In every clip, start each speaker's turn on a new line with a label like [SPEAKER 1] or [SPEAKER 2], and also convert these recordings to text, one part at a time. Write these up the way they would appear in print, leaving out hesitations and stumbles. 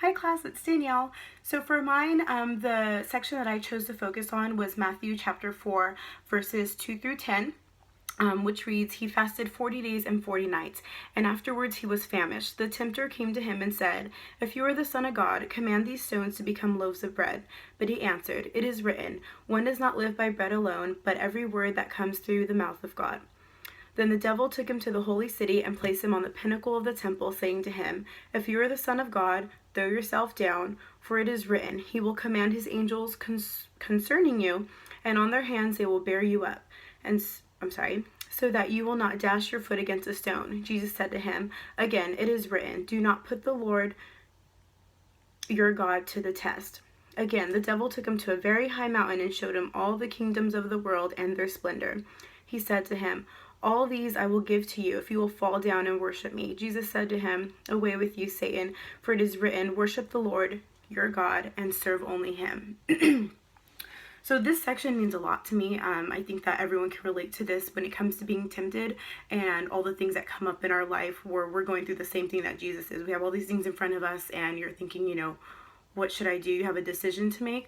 [SPEAKER 1] Hi class, it's Danielle. So for mine, the section that I chose to focus on was Matthew chapter 4, verses 2 through 10. Which reads, "He fasted 40 days and 40 nights, and afterwards he was famished. The tempter came to him and said, 'If you are the Son of God, command these stones to become loaves of bread.' But he answered, 'It is written, one does not live by bread alone, but every word that comes through the mouth of God.' Then the devil took him to the holy city and placed him on the pinnacle of the temple, saying to him, 'If you are the Son of God, throw yourself down, for it is written, He will command His angels concerning you, and on their hands they will bear you up, so that you will not dash your foot against a stone.' Jesus said to him, 'Again, it is written, do not put the Lord your God to the test.' Again, the devil took him to a very high mountain and showed him all the kingdoms of the world and their splendor. He said to him, 'All these I will give to you if you will fall down and worship me.' Jesus said to him, 'Away with you, Satan, for it is written, worship the Lord your God and serve only him.'" So this section means a lot to me. I think that everyone can relate to this when it comes to being tempted and all the things that come up in our life where we're going through the same thing that Jesus is. We have all these things in front of us and you're thinking, what should I do? You have a decision to make.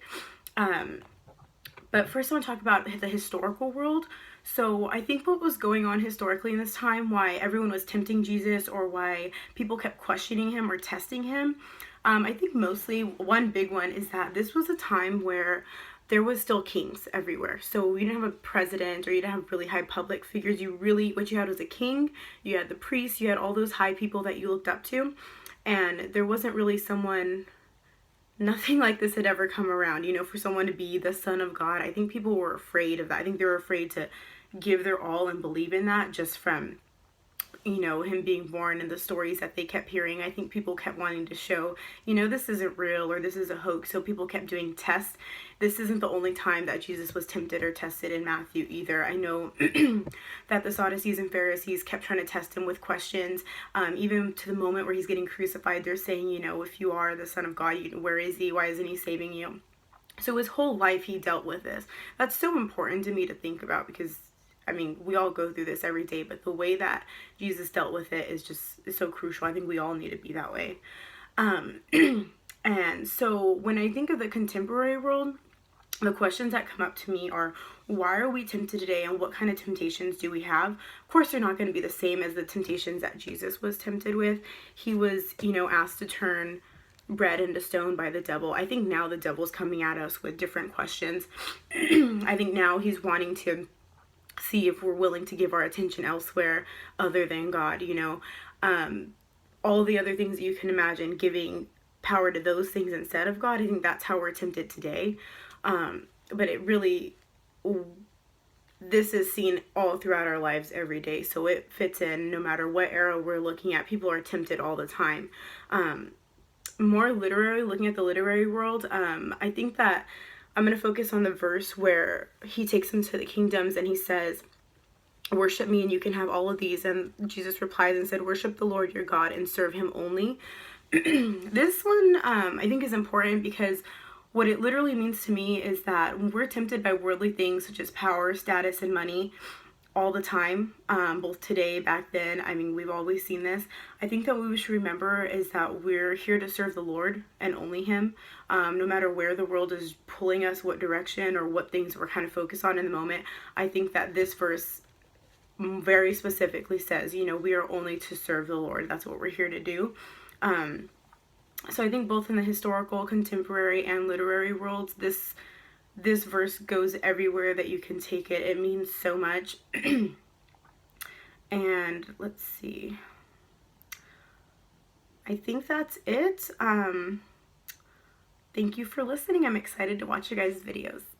[SPEAKER 1] But first I want to talk about the historical world. So I think what was going on historically in this time, why everyone was tempting Jesus or why people kept questioning him or testing him, I think mostly one big one is that this was a time where there was still kings everywhere. So you didn't have a president or you didn't have really high public figures. What you had was a king, you had the priests, you had all those high people that you looked up to. And there wasn't really nothing like this had ever come around, for someone to be the Son of God. I think people were afraid of that. I think they were afraid to give their all and believe in that just from him being born and the stories that they kept hearing. I think people kept wanting to show, this isn't real or this is a hoax. So people kept doing tests. This isn't the only time that Jesus was tempted or tested in Matthew either. I know that the Sadducees and Pharisees kept trying to test him with questions. Even to the moment where he's getting crucified, they're saying, if you are the Son of God, where is he? Why isn't he saving you? So his whole life he dealt with this. That's so important to me to think about because we all go through this every day, but the way that Jesus dealt with it is so crucial. I think we all need to be that way. And so when I think of the contemporary world, the questions that come up to me are, why are we tempted today and what kind of temptations do we have? Of course, they're not going to be the same as the temptations that Jesus was tempted with. He was, asked to turn bread into stone by the devil. I think now the devil's coming at us with different questions. I think now he's wanting to see if we're willing to give our attention elsewhere other than God, all the other things that you can imagine, giving power to those things instead of God. I think that's how we're tempted today. But this is seen all throughout our lives every day. So it fits in no matter what era we're looking at. People are tempted all the time. More literary, looking at the literary world, I think that I'm going to focus on the verse where he takes them to the kingdoms and he says, "Worship me and you can have all of these." And Jesus replies and said, "Worship the Lord your God and serve him only." This one I think is important because what it literally means to me is that we're tempted by worldly things such as power, status, and money all the time, both today, back then. We've always seen this. I think that what we should remember is that we're here to serve the Lord and only him, no matter where the world is pulling us, what direction or what things we're kind of focused on in the moment. I think that this verse very specifically says, we are only to serve the Lord. That's what we're here to do. So I think both in the historical, contemporary, and literary worlds, this verse goes everywhere that you can take it. It means so much. And let's see. I think that's it. Thank you for listening. I'm excited to watch you guys' videos.